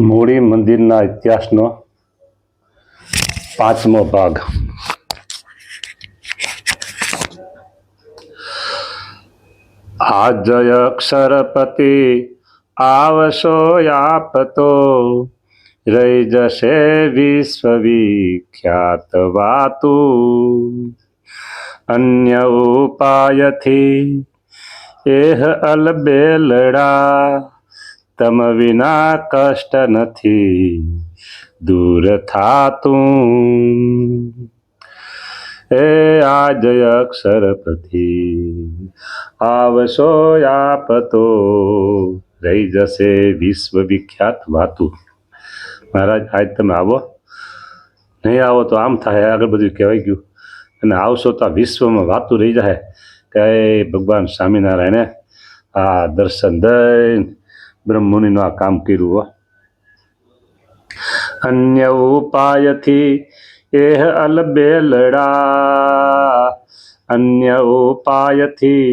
મૂળી મંદિરના ઇતિહાસનો 5મો ભાગ. આજય અક્ષરપતિ આવશો આપ તો રહી જશે વિશ્વવિખ્યાત વાતું. અન્ય ઉપાયથી એહ અલબેલડા તમ વિના કષ્ટ નથી દૂર થાતું. એ આજય અક્ષરપતિ આવશો આપ તો રહી જશે વિશ્વવિખ્યાત વાતું. મહારાજ આજ તમે આવો, નહીં આવો તો આમ થાય, આગળ બધું કહેવાય ગયું. અને આવશો તો આ વિશ્વમાં વાતું રહી જાય કે ભગવાન સ્વામિનારાયણે આ દર્શન દઈને બ્રહ્મુનિનું આ કામ કર્યું હો. અન્ય ઉપાયથી એહ અલબેલડા, અન્ય ઉપાયથી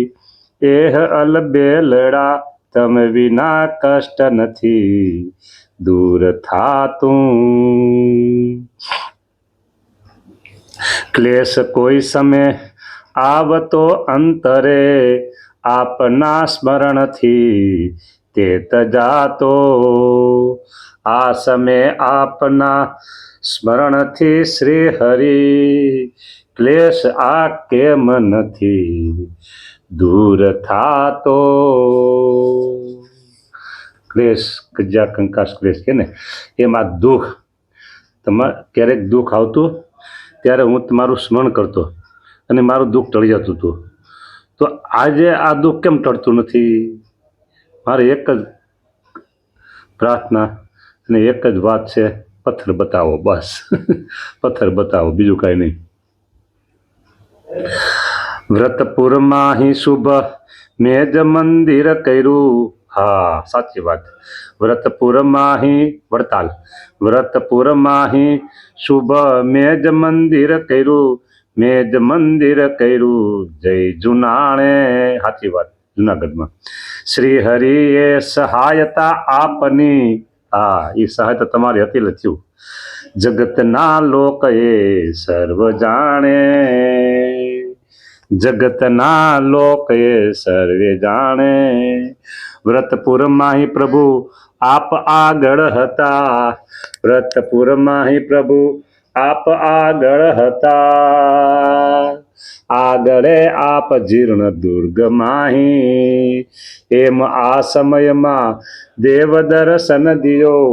એહ અલબેલડા તમે વિના કષ્ટ નથી દૂર થાતું. ક્લેશ કોઈ સમય આવતો અંતરે આપના સ્મરણથી તે તજાતો. આ સમય આપના સ્મરણથી શ્રી હરિ ક્લેશ આ કેમ નથી દૂર થાતો. ક્લેશ કજ્યા કંકાસ ક્લેશ કે ને એમાં દુઃખ, તમારે ક્યારેક દુઃખ આવતું ત્યારે હું તમારું સ્મરણ કરતો અને મારું દુઃખ ટળી જતું હતું. તો આજે આ દુઃખ કેમ ટળતું નથી? મારે એક જ પ્રાર્થના અને એક જ વાત છે, પથ્થર બતાવો, બસ. પથ્થર બતાવો, બીજું કાંઈ નહીં. વ્રતપુરમાં હિ શુભ મેં જ મંદિર કર્યું. હા, સાચી વાત. વ્રતપુરમાં હિ વડતાલ, વ્રતપુરમાં હિ શુભ મેં જ મંદિર કર્યું, મેં જ મંદિર કર્યું જય જુનાણે. સાચી વાત, જુનાગઢમાં. શ્રી હરિએ સહાયતા આપની, હા એ સહાયતા તમારી હતી લખ્યું. જગતના લોક એ સર્વ જાણે, જગતના લોક એ સર્વે જાણે. વ્રતપુરમાં હિ પ્રભુ આપ આગળ હતા, વ્રતપુરમાં હિ પ્રભુ આપ આગળ હતા. આગળે આપ જીર્ણ દુર્ગમાહી, એમ આ સમયમાં દેવ દર્શન દિયો,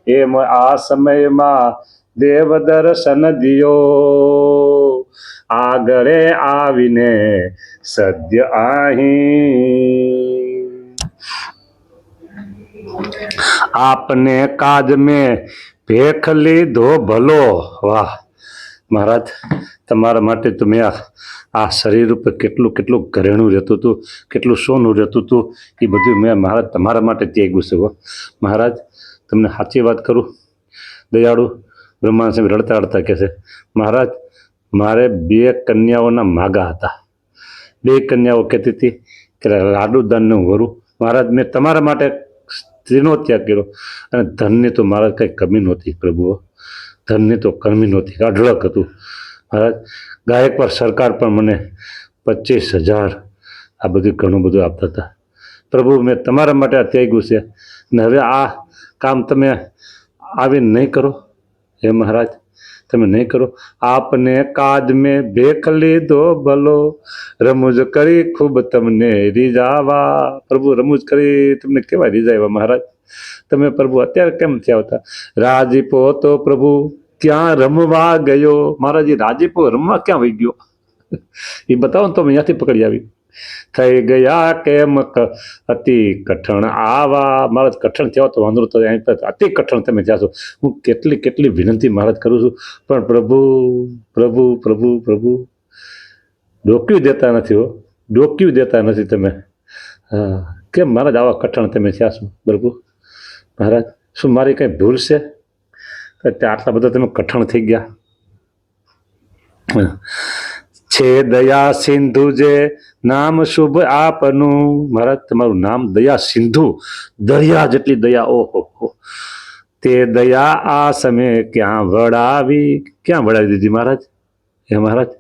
એમ આ સમયમાં દેવ દર્શન દિયો. આગળે આવીને સદ્ય અહીં આપને કાજ મેં ભેખ લીધો ભલો. વાહ મહારાજ, તમારા માટે તો મેં આ શરીર ઉપર કેટલું કેટલું ઘરેણું રહેતું હતું, કેટલું સોનું રહેતું હતું, એ બધું મેં મહારાજ તમારા માટે ત્યાગ્યું છે. મહારાજ તમને સાચી વાત કરું, દયાળુ બ્રહ્માનંદ સ્વામી રડતા રડતા કહે છે, મહારાજ મારે 2 કન્યાઓના માગા હતા. 2 કન્યાઓ કહેતી હતી કે લાડુ દાનને હું વરું. મહારાજ મેં તમારા માટે સ્ત્રીનો ત્યાગ કર્યો અને ધનની તો મહારાજ કંઈ કમી નહોતી પ્રભુ, ધનની તો કમી નહોતી, અઢળક હતું. મહારાજ ગાયકવાર સરકાર પણ મને 25,000 આ બધું ઘણું બધું આપતા હતા. પ્રભુ મેં તમારા માટે આ ત્યાગ્યું છે ને હવે આ કામ તમે આવીને નહીં કરો. હે મહારાજ તમે નહીં કરો. આપને કાજ મેં ભેખ લીધો ભલો, રમૂજ કરી ખૂબ તમને રીઝાવા. પ્રભુ રમૂજ કરી તમને કેવા રીઝાવ્યા મહારાજ. તમે પ્રભુ અત્યારે કેમ થયા આવતા? રાજીપો તો પ્રભુ ક્યાં રમવા ગયો? મહારાજ એ રાજીપો રમવા ક્યાં વહી ગયો એ બતાવો ને તો અહીંયાથી પકડી આવી. થઈ ગયા કેમ અતિ કઠણ આવા. મહારાજ કઠણ થયા તો વાંધો તો અતિ કઠણ તમે થયા છો. હું કેટલી કેટલી વિનંતી મહારાજ કરું છું, પણ પ્રભુ પ્રભુ પ્રભુ પ્રભુ ડોક્યું દેતા નથી હો, ડોક્યું દેતા નથી તમે. હા કેમ મહારાજ આવા કઠણ તમે થયા છો પ્રભુ? મહારાજ શું મારી કંઈ ભૂલ છે આટલા બધા તમે કઠણ થઈ ગયા? છે દયા સિંધુ જે નામ શુભ આપનું. મહારાજ તમારું નામ દયા સિંધુ, દરિયા જેટલી દયા. ઓહો, તે દયા આ સમયે ક્યાં વળાવી દીધી મહારાજ? હે મહારાજ,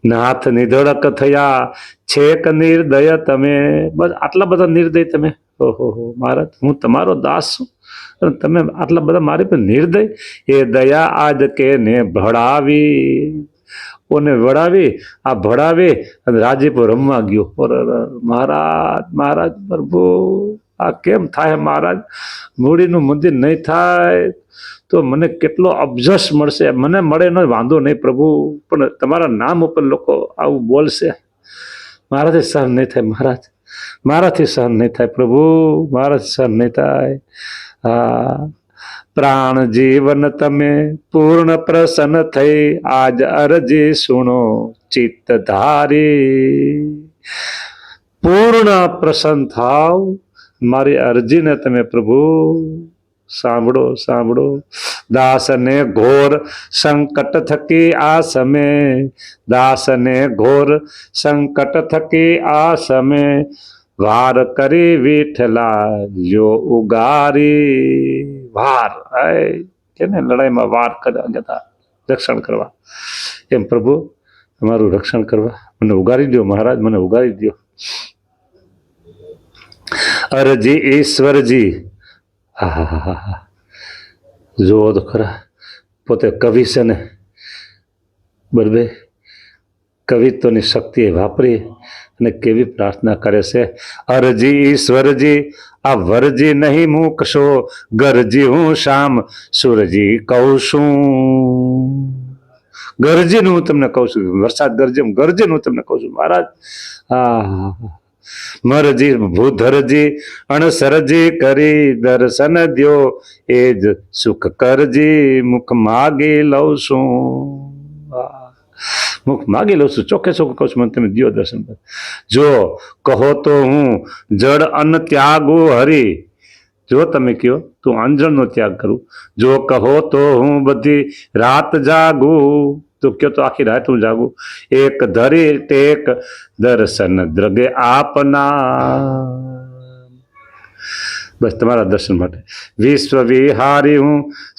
નાથ નિધડક થયા છેક નિર્દય તમે. બસ આટલા બધા નિર્દય તમે. ઓહો મહારાજ, હું તમારો દાસ છું અને તમે આટલા બધા મારી પર નિર્દય. એ દયા આજ કે ને ભળાવી, ઓને વળાવી, આ ભળાવી અને રાજીપો રમવા ગયો. મહારાજ, મહારાજ પ્રભુ, આ કેમ થાય મહારાજ? મૂડીનું મંદિર નહીં થાય તો મને કેટલો અબજસ મળશે. મને મળે ન વાંધો નહીં પ્રભુ, પણ તમારા નામ ઉપર લોકો આવું બોલશે, મારાથી સહન નહીં થાય મહારાજ, મારાથી સહન નહીં થાય પ્રભુ, મારાથી સહન નહીં થાય. હા, પ્રાણ જીવન તમે પૂર્ણ પ્રસન્ન થઈ, આજ અરજી સુણો ચિત્ત ધારી. પૂર્ણ પ્રસન્ન થાવ, મારી અરજીને તમે પ્રભુ સાંભળો, સાંભળો. દાસને ઘોર સંકટ થકી આ સમય, દાસને ઘોર સંકટ થકી આ સમય, વાર કરી વિઠલા લ્યો ઉગારી. વાર કેને લડાઈમાં વાર જતા રક્ષણ કરવા, એમ પ્રભુ અમારું રક્ષણ કરવા મને ઉગારી દો મહારાજ, મને ઉગારી દો. અરજી ઈશ્વરજી. હા, જુઓ તો ખરા, પોતે કવિ છે ને બરાબર, કવિત્વની શક્તિ વાપરી અને કેવી પ્રાર્થના કરે છે. અરજી ઈશ્વરજી આ વરજી નહીં મૂકશો, ગરજી હું શામ સુરજી કહું છું. ગરજીનું હું તમને કહું છું, વરસાદ ગરજે ગરજીનું હું તમને કહું છું મહારાજ. હા, મરજી ભૂધરજી અણસરજી કરી, દર્શન દ્યો એ જ સુખ કરજી, મુખ માગી લઉં છું. મુખ માગી લઉં છું, ચોખ્ખે ચોખ્ખું કહું છું, મને તમે દ્યો દર્શન. જો કહો તો હું જળ અન્ન ત્યાગું હરી, જો તમે કહો તું અંજળનો ત્યાગ કરું, જો કહો તો હું બધી રાત જાગું, તો કયો તો આખી રાત હું જાગું. એક ધરી ટેક દર્શન દ્રગે આપના, બસ તમારા દર્શન માટે. વિશ્વ વિહારી હું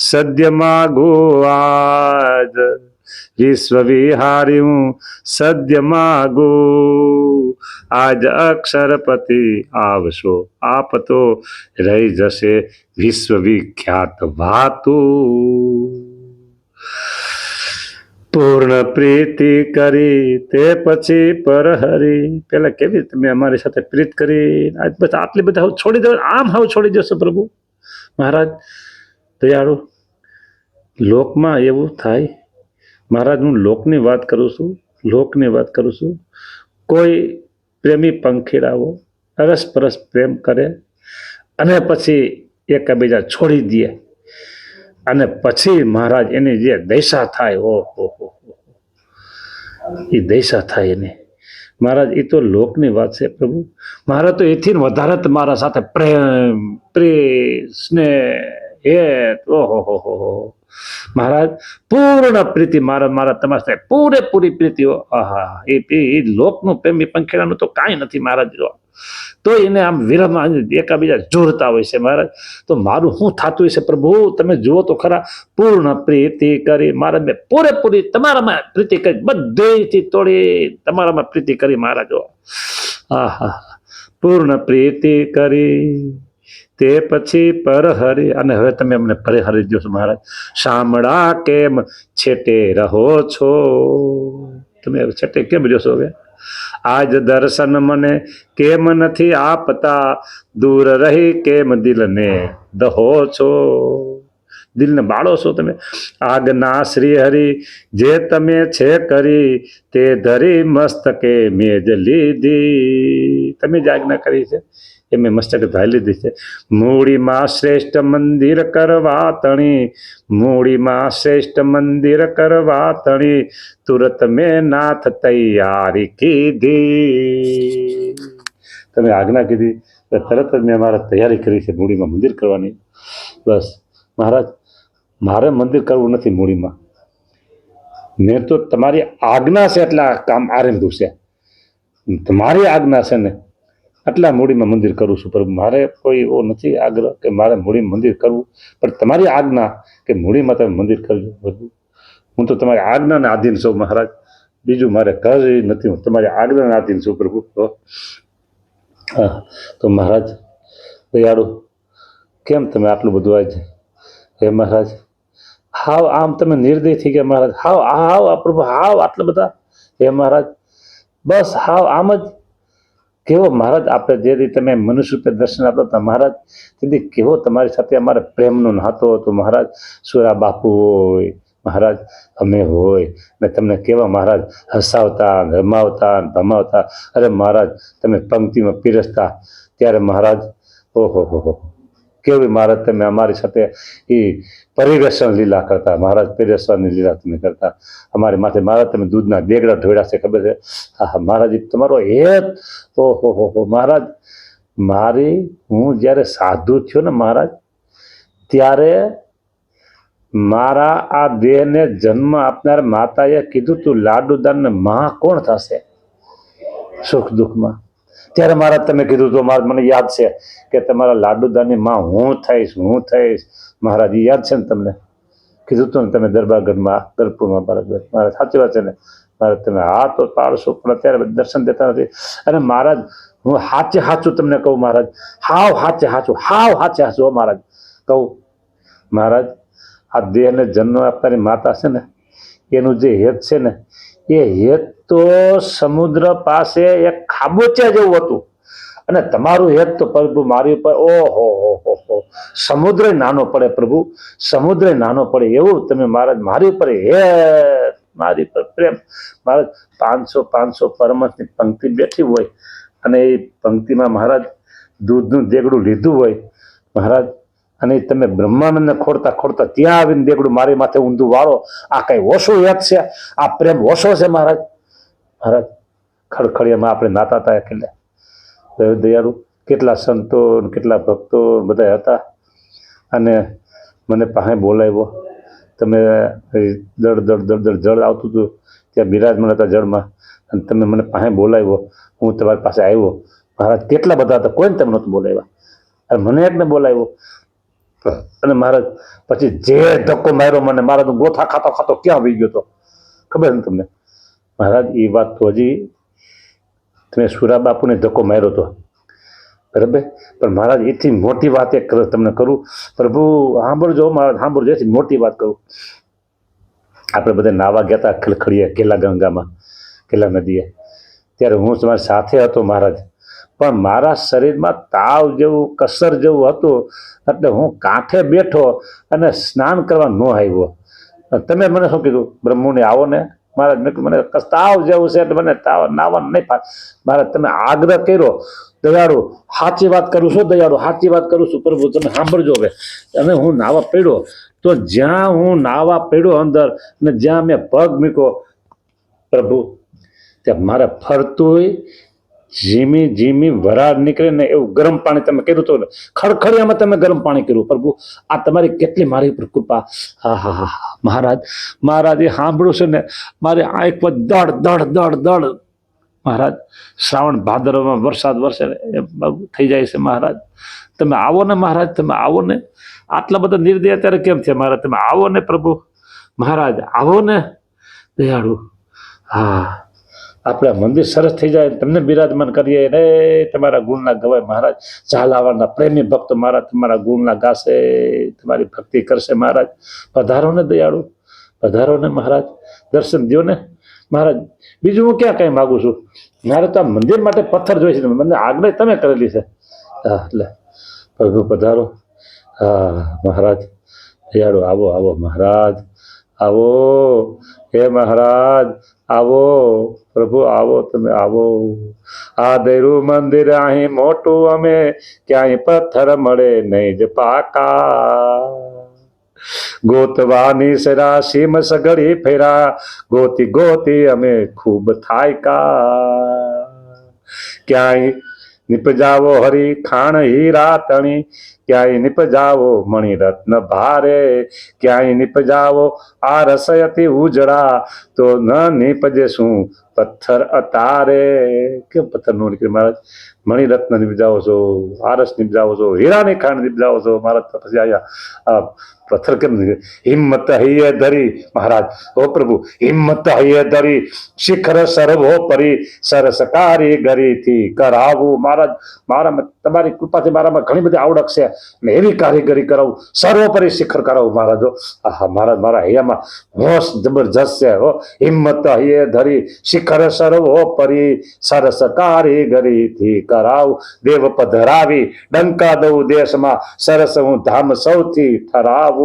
સદ્ય માગું આજ, વિશ્વ વિહારી હું સદ્ય માગું આજ. અક્ષરપતિ આવશો આપ તો રહી જશે વિશ્વ વિખ્યાત વાતું. પૂર્ણ પ્રીતિ કરી તે પછી પર હરી. પેલા કેવી તમે અમારી સાથે પ્રીત કરી, આજ બસ આટલી બધા હવે છોડી દો, આમ હવે છોડી દેશો પ્રભુ મહારાજ દયાળુ. લોકમાં એવું થાય મહારાજ, હું લોકની વાત કરું છું, લોકની વાત કરું છું. કોઈ પ્રેમી પંખીડાઓ અરસપરસ પ્રેમ કરે અને પછી એકબીજા છોડી દે અને પછી મહારાજ એની જે દશા થાય, ઓહો, એ દશા થાય એને મહારાજ. એ તો લોકની વાત છે પ્રભુ. મારા તો એથી વધારે તમારા સાથે પ્રેમ, પ્રેમ, સ્નેહ, ઓહો મહારાજ, પૂર્ણ પ્રીતિ મારા તમારા સાથે પૂરેપૂરી પ્રીતિઓ. આહા, એ લોકનું પ્રેમી પંખીડાનું તો કાંઈ નથી મહારાજ. તો એને આમ વિરહમાં એકાબીજા જોડતા હોય છે મહારાજ. તો મારું શું થતું હશે પ્રભુ, તમે જુઓ તો ખરા. પૂર્ણ પ્રીતિ કરી મહારાજ, મેં પૂરેપૂરી તમારામાં પ્રીતિ કરી, બધેથી તોડી તમારામાં પ્રીતિ કરી મહારાજ. આહા, પૂર્ણ પ્રીતિ કરી તે પછી પર હરી. અને હવે તમે અમને પરે હરી દો છો મહારાજ. શામળા કેમ છેટે રહો છો, તમે છેટે કેમ રહ્યો છો હવે? આજ દર્શન મને કેમ નથી આપતા, દૂર રહી કેમ દિલને દહો છો, દિલને બાળો છો તમે. આજ્ઞા શ્રી હરિ જે તમે છે કરી, તે ધરી મસ્તકે મેજ લીધી. તમે જ આજ્ઞા કરી છે એ મેં મસ્તકે ધારી લીધી છે. મૂડીમાં શ્રેષ્ઠ મંદિર કરવા તણી, મૂડીમાં શ્રેષ્ઠ મંદિર કરવા તણી, તુરત મેં નાથ તૈયારી કીધી. તમે આજ્ઞા કીધી તરત જ મેં અમારા તૈયારી કરી છે મૂડીમાં મંદિર કરવાની. બસ મહારાજ, મારે મંદિર કરવું નથી મૂડીમાં, મેં તો તમારી આજ્ઞા છે એટલે આ કામ આરંભ્યું છે. તમારી આજ્ઞા છે ને આટલા મૂડીમાં મંદિર કરું છું, પ્રભુ. મારે કોઈ એવો નથી આગ્રહ કે મારે મૂડીમાં મંદિર કરવું, પણ તમારી આજ્ઞા કે મૂડીમાં તમે મંદિર કરજો પ્રભુ. હું તો તમારી આજ્ઞાને આધીન છું મહારાજ, બીજું મારે કઈ નથી. હું તમારી આજ્ઞાને આધીન છું પ્રભુ. હા, તો મહારાજ દયાળુ, કેમ તમે આટલું બધું આજે, હે મહારાજ, હાવ આમ તમે નિર્દય થઈ ગયા મહારાજ, હાવ હાવ પ્રભુ, હાવ આટલા બધા, હે મહારાજ, બસ હાવ આમ જ. કેવો મહારાજ, આપણે જે રીતે તમે મનુષ્ય રૂપે દર્શન આપતા હતા મહારાજ, તેથી કેવો તમારી સાથે અમારે પ્રેમનો નાતો હતો મહારાજ. સુરા બાપુ હોય મહારાજ, અમે હોય ને તમને કેવા મહારાજ હસાવતા, રમાવતા, ભમાવતા. અરે મહારાજ, તમે પંક્તિમાં પીરસતા ત્યારે મહારાજ, ઓહો હો, કેવી મહારાજ તમે અમારી સાથે એ પરિરસન લીલા કરતા મહારાજ, પરિરસવાની લીલા તમે કરતા અમારી માથે મહારાજ. તમે દૂધના દેગડા ઢોળ્યા છે, ખબર છે? હા મહારાજ, તમારો હેત, ઓહો હો મહારાજ. હું જ્યારે સાધુ થયો ને મહારાજ, ત્યારે મારા આ દેહને જન્મ આપનાર માતાએ કીધું, તું લાડુદાન માં કોણ થશે સુખ દુઃખમાં? ત્યારે મહારાજ તમે કીધું તો મને યાદ છે કે તમારા લાડુદાની માં હું થઈશ, હું થઈશ મહારાજ. એ યાદ છે ને તમને? કીધું હતું ને તમે દરબારગઢમાં, ગરપુરમાં મહારાજ. સાચી વાત છે ને મહારાજ? તમે હા તો પાડશો, પણ અત્યારે દર્શન દેતા નથી. અને મહારાજ, હું હાચે હાચું તમને કહું મહારાજ, હાવ હાચે હાચું, હાવ હાચે હાચું મહારાજ કહું મહારાજ. આ દેહને જન્મ આપનારી માતા છે ને, એનું જે હેત છે ને, એ હેત તો સમુદ્ર પાસે એક ખાબોચિયા જેવું હતું. અને તમારું હેત તો પ્રભુ મારી ઉપર, ઓહો હો, સમુદ્ર નાનો પડે પ્રભુ, સમુદ્ર નાનો પડે એવું તમે મહારાજ મારી ઉપર હેત, મારી પર પ્રેમ મહારાજ. 500 પરમહંસની પંક્તિ બેઠી હોય અને એ પંક્તિમાં મહારાજ દૂધનું દેગડું લીધું હોય મહારાજ, અને તમે બ્રહ્માનંદને ખોડતા ખોડતા ત્યાં આવીને દેગડું મારી માથે ઊંધું વાળો. આ કઈ ઓછો યાદ છે? આ પ્રેમ ઓછો છે મહારાજ? મહારાજ, ખડખડિયામાં આપણે નાતા હતા એટલે દયાળુ, કેટલા સંતો કેટલા ભક્તો બધા હતા. અને મને પાસે બોલાવ્યો, તમે દળ દળ દળ દળ જળ આવતું હતું ત્યાં બિરાજમાન હતા જળમાં, અને તમે મને પાસે બોલાવ્યો, હું તમારી પાસે આવ્યો મહારાજ. કેટલા બધા હતા, કોઈને તમે નહોતું બોલાવ્યા, અને મને એકને બોલાવ્યો. અને મહારાજ પછી જે ધક્કો માર્યો મને મહારાજ, હું ગોથા ખાતો ખાતો ક્યાં આવી ગયો હતો ખબર ને તમને મહારાજ? એ વાત તો હજી તમે સુરા બાપુને ધક્કો માર્યો હતો બરાબર, પણ મહારાજ એથી મોટી વાત એક તમને કરું પ્રભુ, સાંભળજો મહારાજ, સાંભળજો. એથી મોટી વાત કરું. આપણે બધા નાવા ગયા હતા ખલખડીએ કેલા ગંગામાં, કેલા નદીએ, ત્યારે હું તમારી સાથે હતો મહારાજ. પણ મારા શરીરમાં તાવ જેવું, કસર જેવું હતું, એટલે હું કાંઠે બેઠો અને સ્નાન કરવા ન આવ્યો. તમે મને શું કીધું, બ્રહ્મુને આવો ને મહારાજ? મેં મને તાવ જેવું છે એટલે મને તાવ નાવાનું નહીં થાય મહારાજ. તમે આગ્રહ કર્યો દયાળુ, સાચી વાત કરું છું દયાળુ, સાચી વાત કરું છું પ્રભુ. તમે સાંભળજો હવે. અને હું નાવા પડ્યો, તો જ્યાં હું નાવા પડ્યો અંદર, ને જ્યાં મેં પગ મૂક્યો પ્રભુ, ત્યાં મારે ફરતું ઝીમી ઝીમી વરાળ નીકળે ને એવું ગરમ પાણી તમે કર્યું હતું. ખડખડિયામાં તમે ગરમ પાણી કર્યું પ્રભુ. આ તમારી કેટલી મારી ઉપર કૃપા. હા હા હા મહારાજ, મહારાજ એ સાંભળ્યું છે ને, મારી આંખ પર દડ દડ દડ દડ મહારાજ. શ્રાવણ ભાદરવામાં વરસાદ વરસે એમ થઈ જાય છે મહારાજ. તમે આવો ને મહારાજ, તમે આવો ને. આટલા બધા નિર્દય અત્યારે કેમ છે મહારાજ? તમે આવો ને પ્રભુ મહારાજ, આવો ને દયાળુ. હા, આપણા મંદિર સરસ થઈ જાય, તમને બિરાજમાન કરીએ રે, તમારા ગુણના ગવાય મહારાજ. ઝાલાવાડના પ્રેમી ભક્તો મારા તમારા ગુણના ગાશે, તમારી ભક્તિ કરશે મહારાજ. પધારો ને દયાળુ, પધારો ને મહારાજ, દર્શન દો ને મહારાજ. બીજું હું ક્યાં કઈ માગું છું? મારે તો આ મંદિર માટે પથ્થર જોઈએ છે, મને આજ્ઞા તમે કરેલી છે. હા, એટલે પ્રભુ પધારો. હા મહારાજ દયાળુ, આવો આવો મહારાજ, આવો હે મહારાજ, આવો પ્રભુ, આવો તમે આવો. આ દૈરું મંદિર અહીં મોટું, અમે ક્યાંય પથ્થર મળે નહીં જ પાકા. ગોતવાની સરા સીમ સગડી ફેરા, ગોતી ગોતી અમે ખૂબ થાય કા. ક્યાંય નિપજાવો હરી ખાણ હીરા તણી, ક્યાંય નિપજાવો મણિ રત્ન ભારે, ક્યાંય નિપજાવો આ રસયથી ઉજળા, તો ન નિપજે શું પથ્થર અતારે. કેમ પથ્થર નો નીકળે મહારાજ? મણિરત્ન નિપજાવો છો, આરસ નિપજાવો છો, હીરાની ખાણ નિપજાવો છો મહારાજ, તો પછી અહીંયા પથ્થર કેમ નીકળે? હિંમત હૈયે ધરી મહારાજ, ઓ પ્રભુ હિંમત હૈયે ધરી, શિખર સર્વો પરી, સરસકારી ગરીથી કરાવું. મહારાજ મારામાં તમારી કૃપાથી મારામાં ઘણી બધી આવડત છે ને એવી કારીગરી કરાવું, સર્વોપરી શિખર કરાવું મહારાજ. આહા મહારાજ મારા હૈયામાં હોશ જબરજસ્ત છે હો. હિંમત હૈયે ધરી, શિખર સર્વો પરી, સરસકારી ગરીથી કરાવું. દેવ પધરાવી ડંકા દઉં દેશમાં, સરસ હું ધામ સૌથી ઠરાવું.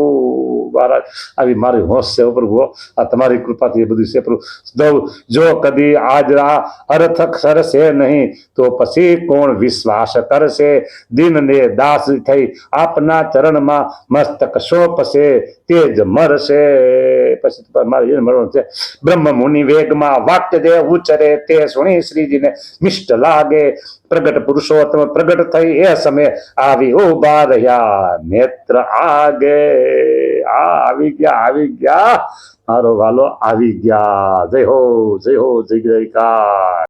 મહારાજ આવી મારી હોશ છે પ્રભુ, આ તમારી કૃપાથી એ બધું છે પ્રભુ. જો કદી આજ આ અર્થ સરસે નહીં, તો પછી કોણ વિશ્વાસ કરશે? દિનને દાસ થઈ આપના ચરણમાં, મસ્તક સોંપશે તે જ મરશે. પછી મારે એને મળવાનું છે. બ્રહ્મ મુનિ વેગમાં વાક્ય દે ઉચ્ચરે, તે સુણી શ્રીજીને મિષ્ટ લાગે. પ્રગટ પુરુષોત્તમ પ્રગટ થઈ એ સમય, આવી ઉભા રહ્યા નેત્ર આગે. આવી ગયા મારો વાલો આવી ગયા. જય હો જય હો જય જયકાર.